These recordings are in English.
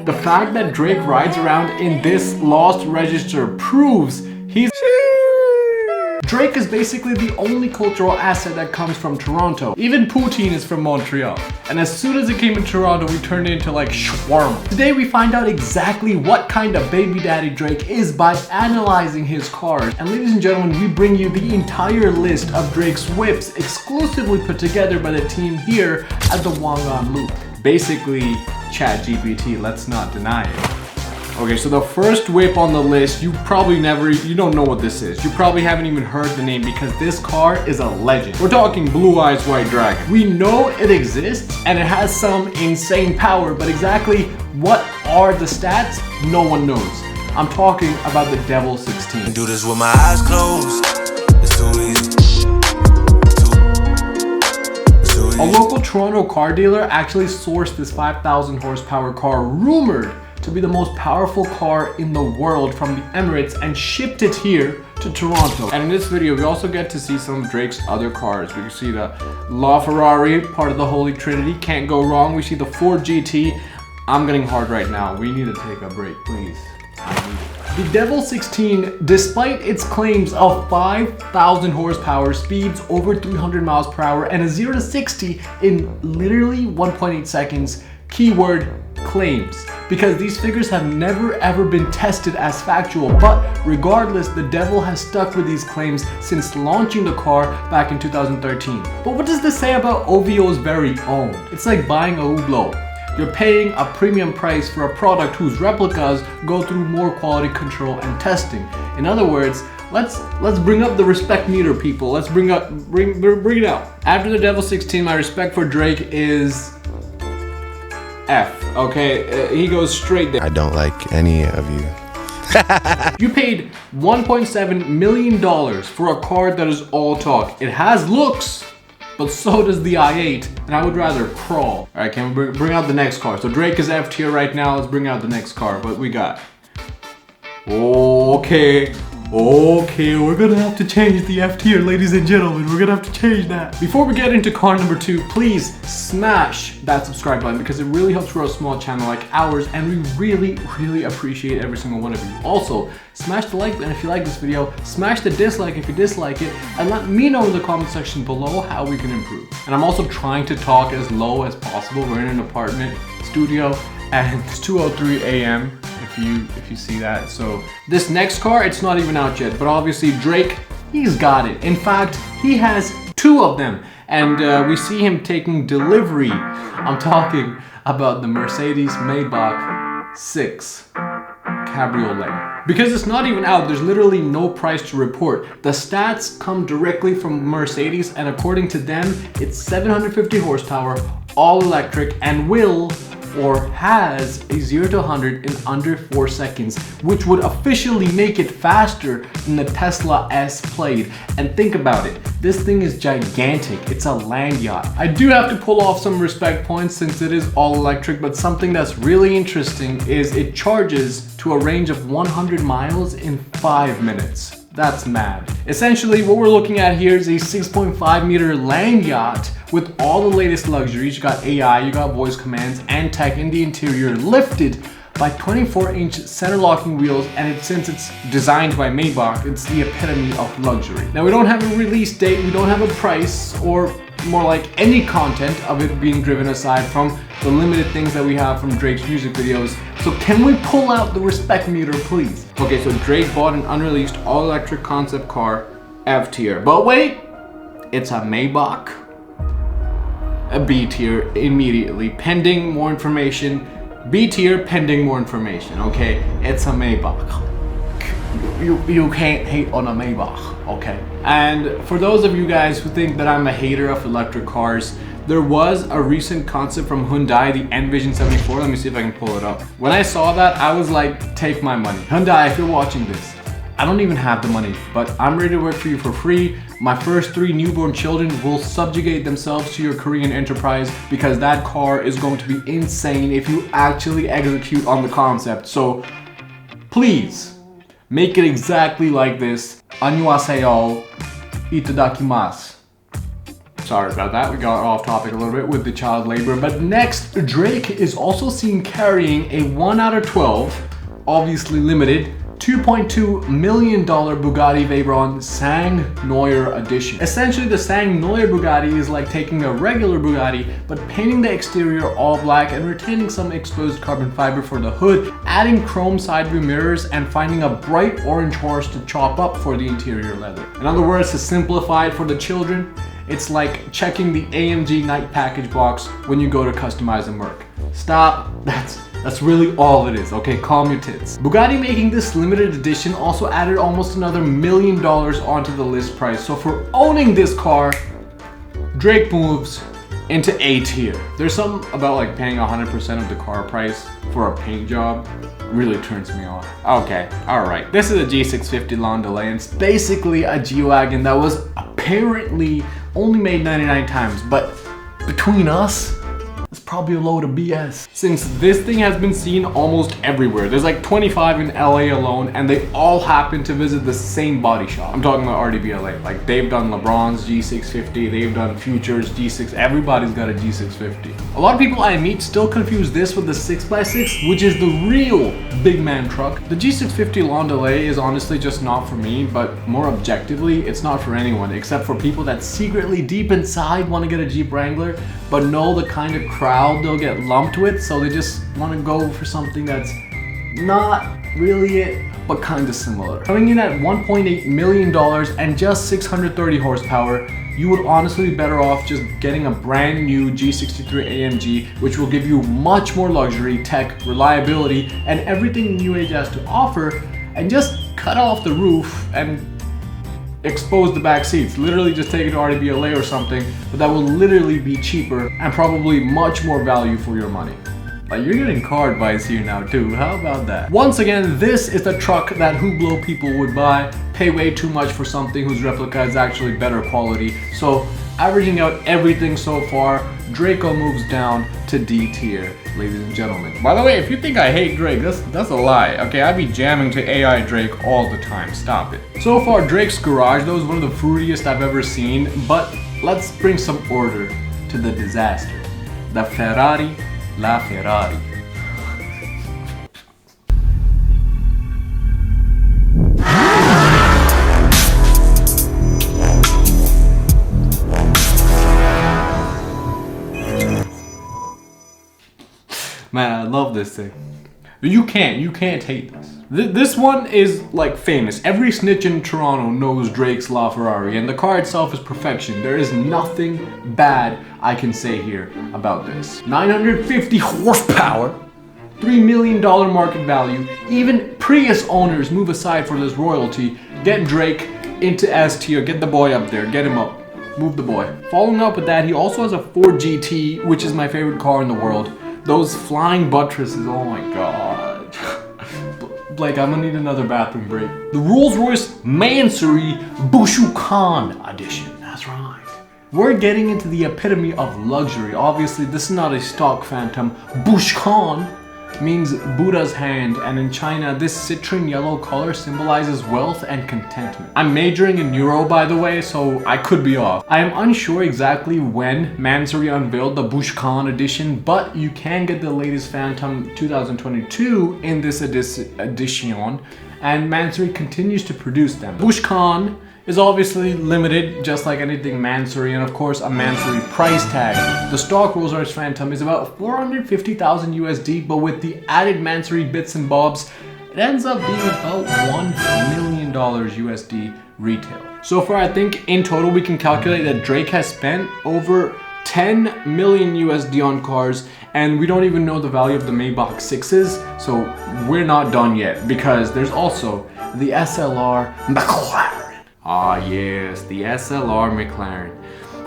The fact that Drake rides around in this lost register proves he's... Drake is basically the only cultural asset that comes from Toronto. Even poutine is from Montreal. And as soon as it came to Toronto, we turned it into like shawarma. Today we find out exactly what kind of baby daddy Drake is by analyzing his cars. And ladies and gentlemen, we bring you the entire list of Drake's whips exclusively put together by the team here at the WANGAN Loop. Basically, ChatGPT, let's not deny it. Okay, so the first whip on the list, you don't know what this is. You probably haven't even heard the name because this car is a legend. We're talking Blue Eyes White Dragon. We know it exists and it has some insane power, but exactly what are the stats? No one knows. I'm talking about the Devil 16. Do this with my eyes closed. It's too easy. A local Toronto car dealer actually sourced this 5,000 horsepower car rumored to be the most powerful car in the world from the Emirates and shipped it here to Toronto. And in this video, we also get to see some of Drake's other cars. We can see the LaFerrari, part of the Holy Trinity, can't go wrong. We see the Ford GT. I'm getting hard right now. We need to take a break, please. The Devil 16, despite its claims of 5,000 horsepower, speeds over 300 miles per hour, and a 0 to 60 in literally 1.8 seconds, keyword claims, because these figures have never ever been tested as factual. But regardless, the Devil has stuck with these claims since launching the car back in 2013. But what does this say about OVO's very own? It's like buying a Hublot. You're paying a premium price for a product whose replicas go through more quality control and testing. In other words, let's bring up the respect meter, people. Let's bring it out. After the Devil 16, my respect for Drake is F. Okay, he goes straight there. I don't like any of you. You paid $1.7 million for a car that is all talk. It has looks, but so does the i8, and I would rather crawl. All right, can we bring out the next car? So Drake is F tier right now. Let's bring out the next car. What we got? Okay, we're gonna have to change the F tier, ladies and gentlemen. We're gonna have to change that. Before we get into car number 2, please smash that subscribe button because it really helps grow a small channel like ours, and we really appreciate every single one of you. Also, smash the like button if you like this video, smash the dislike if you dislike it, and let me know in the comment section below how we can improve. And I'm also trying to talk as low as possible. We're in an apartment studio and it's 2:03 a.m. if you see that. So this next car, it's not even out yet, but obviously Drake, he's got it. In fact, he has 2 of them, and we see him taking delivery. I'm talking about the Mercedes Maybach 6 Cabriolet. Because it's not even out, there's literally no price to report. The stats come directly from Mercedes, and according to them, it's 750 horsepower, all electric, and will or has a 0 to 100 in under 4 seconds, which would officially make it faster than the Tesla S Plaid. And think about it, this thing is gigantic. It's a land yacht. I do have to pull off some respect points since it is all electric, but something that's really interesting is it charges to a range of 100 miles in 5 minutes. That's mad. Essentially, what we're looking at here is a 6.5 meter land yacht with all the latest luxuries. You got AI, you got voice commands and tech in the interior, lifted by 24-inch center locking wheels, and since it's designed by Maybach, it's the epitome of luxury. Now, we don't have a release date, we don't have a price, or more like any content of it being driven aside from the limited things that we have from Drake's music videos. So can we pull out the respect meter, please? Okay, so Drake bought an unreleased all-electric concept car, F tier. But wait, it's a Maybach, a B tier immediately, pending more information. B tier, pending more information, okay? It's a Maybach. You can't hate on a Maybach, okay? And for those of you guys who think that I'm a hater of electric cars, there was a recent concept from Hyundai, the Envision 74. Let me see if I can pull it up. When I saw that, I was like, take my money. Hyundai, if you're watching this, I don't even have the money, but I'm ready to work for you for free. My first 3 newborn children will subjugate themselves to your Korean enterprise because that car is going to be insane if you actually execute on the concept. So please, make it exactly like this. 안녕하세요. Itadakimasu. Sorry about that, we got off topic a little bit with the child labor. But next, Drake is also seen carrying a 1 out of 12, obviously limited, $2.2 million Bugatti Veyron Sang Noir edition. Essentially, the Sang Noir Bugatti is like taking a regular Bugatti, but painting the exterior all black and retaining some exposed carbon fiber for the hood, adding chrome side view mirrors, and finding a bright orange horse to chop up for the interior leather. In other words, to simplify it for the children, it's like checking the AMG night package box when you go to customize a Merc. Stop, that's really all it is, okay? Calm your tits. Bugatti making this limited edition also added almost another $1 million onto the list price. So for owning this car, Drake moves into A tier. There's something about like paying 100% of the car price for a paint job really turns me on. Okay, alright. This is a G650 Landaulet, and it's basically a G-Wagon that was apparently only made 99 times, but between us, it's probably a load of BS. Since this thing has been seen almost everywhere, there's like 25 in LA alone, and they all happen to visit the same body shop. I'm talking about RDBLA. Like, they've done LeBron's G650, they've done Future's G6, everybody's got a G650. A lot of people I meet still confuse this with the 6x6, which is the real big man truck. The G650 Landaulet is honestly just not for me, but more objectively, it's not for anyone, except for people that secretly deep inside want to get a Jeep Wrangler, but know the kind of crowd they'll get lumped with, so they just want to go for something that's not really it, but kind of similar. Coming in at $1.8 million and just 630 horsepower, you would honestly be better off just getting a brand new G63 AMG, which will give you much more luxury, tech, reliability, and everything New Age has to offer, and just cut off the roof and expose the back seats. Literally just take it to RDBLA or something, but that will literally be cheaper and probably much more value for your money. Like, you're getting car advice here now too, how about that? Once again, this is the truck that Hublot people would buy, pay way too much for something whose replica is actually better quality. So averaging out everything so far, Draco moves down to D tier, ladies and gentlemen. By the way, if you think I hate Drake, that's a lie. Okay, I be jamming to AI Drake all the time, stop it. So far, Drake's garage though is one of the fruitiest I've ever seen, but let's bring some order to the disaster. The Ferrari LaFerrari. Man, I love this thing. You can't hate this. This one is like famous. Every snitch in Toronto knows Drake's LaFerrari, and the car itself is perfection. There is nothing bad I can say here about this. 950 horsepower, $3 million market value. Even Prius owners move aside for this royalty. Get Drake into S tier, get the boy up there, get him up. Move the boy. Following up with that, he also has a Ford GT, which is my favorite car in the world. Those flying buttresses, oh my god. Blake, I'm gonna need another bathroom break. The Rolls-Royce Mansory Bugatti edition, that's right. We're getting into the epitome of luxury. Obviously, this is not a stock Phantom. Bugatti means Buddha's hand, and in China, this citron yellow color symbolizes wealth and contentment. I'm majoring in neuro, by the way, so I could be off. I am unsure exactly when Mansory unveiled the Bugatti edition, but you can get the latest Phantom 2022 in this edition, and Mansory continues to produce them. Bugatti is obviously limited, just like anything Mansory, and of course a Mansory price tag. The stock Rolls-Royce Phantom is about 450,000 USD, but with the added Mansory bits and bobs, it ends up being about $1 million USD retail. So far, I think in total we can calculate that Drake has spent over 10 million USD on cars, and we don't even know the value of the Maybach 6s, so we're not done yet, because there's also the SLR McLaren. Ah yes, the SLR McLaren.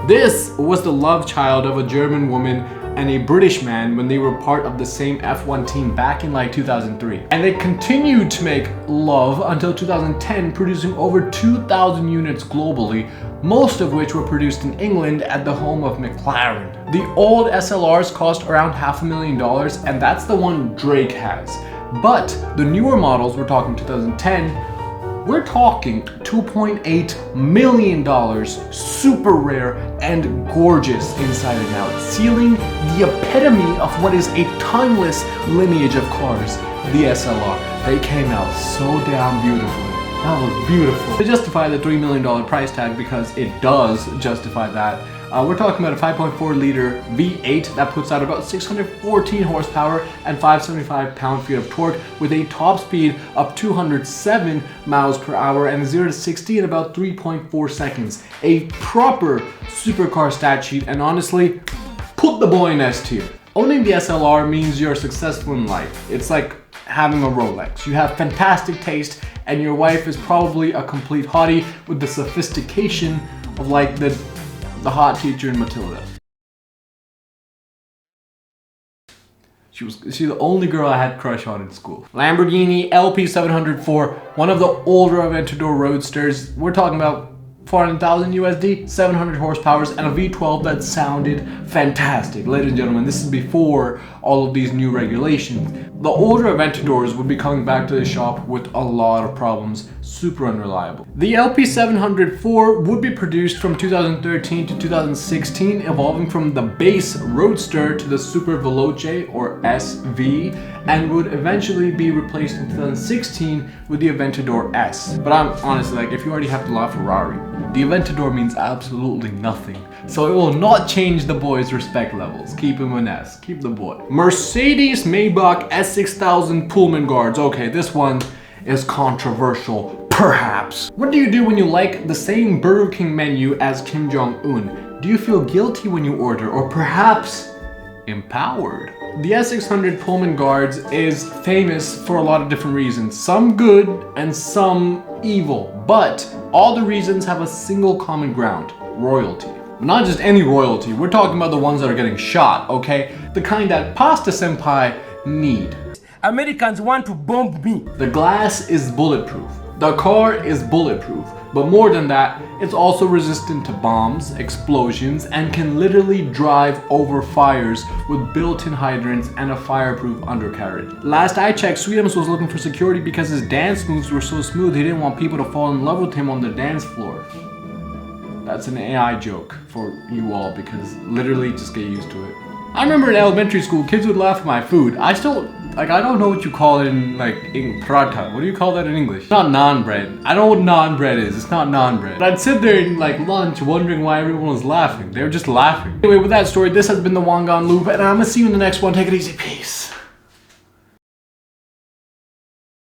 This was the love child of a German woman and a British man when they were part of the same F1 team back in like 2003. And they continued to make love until 2010, producing over 2,000 units globally, most of which were produced in England at the home of McLaren. The old SLRs cost around $500,000, and that's the one Drake has. But the newer models, we're talking 2010, We're talking $2.8 million, super rare and gorgeous inside and out, sealing the epitome of what is a timeless lineage of cars, the SLR. They came out so damn beautifully. That was beautiful. To justify the $3 million price tag, because it does justify that, we're talking about a 5.4 liter V8 that puts out about 614 horsepower and 575 pound-feet of torque with a top speed of 207 miles per hour and 0 to 60 in about 3.4 seconds. A proper supercar stat sheet, and honestly, put the boy in S tier. Owning the SLR means you're successful in life. It's like having a Rolex. You have fantastic taste, and your wife is probably a complete hottie with the sophistication of like the hot teacher in Matilda. She's the only girl I had a crush on in school. Lamborghini LP704, one of the older Aventador Roadsters. We're talking about 400,000 USD, 700 horsepower, and a V12 that sounded fantastic. Ladies and gentlemen, this is before all of these new regulations. The older Aventadors would be coming back to the shop with a lot of problems, super unreliable. The LP704 would be produced from 2013 to 2016, evolving from the base Roadster to the Super Veloce or SV, and would eventually be replaced in 2016 with the Aventador S. But I'm honestly, like, if you already have the LaFerrari, the Aventador means absolutely nothing. So it will not change the boy's respect levels. Keep him an S. Keep the boy. Mercedes Maybach S6000 Pullman guards. Okay, this one is controversial, perhaps. What do you do when you like the same Burger King menu as Kim Jong-un? Do you feel guilty when you order, or perhaps empowered? The S600 Pullman guards is famous for a lot of different reasons, some good and some evil, but all the reasons have a single common ground: royalty. Not just any royalty, we're talking about the ones that are getting shot, okay? The kind that Pasta Senpai need. Americans want to bomb me. The glass is bulletproof. The car is bulletproof. But more than that, it's also resistant to bombs, explosions, and can literally drive over fires with built-in hydrants and a fireproof undercarriage. Last I checked, Sweetums was looking for security because his dance moves were so smooth he didn't want people to fall in love with him on the dance floor. That's an AI joke for you all, because literally just get used to it. I remember in elementary school, kids would laugh at my food. I don't know what you call it in prata. What do you call that in English? It's not naan bread. I know what naan bread is. It's not naan bread. But I'd sit there in like lunch wondering why everyone was laughing. They were just laughing. Anyway, with that story, this has been the WANGAN Loop, and I'm gonna see you in the next one. Take it easy. Peace.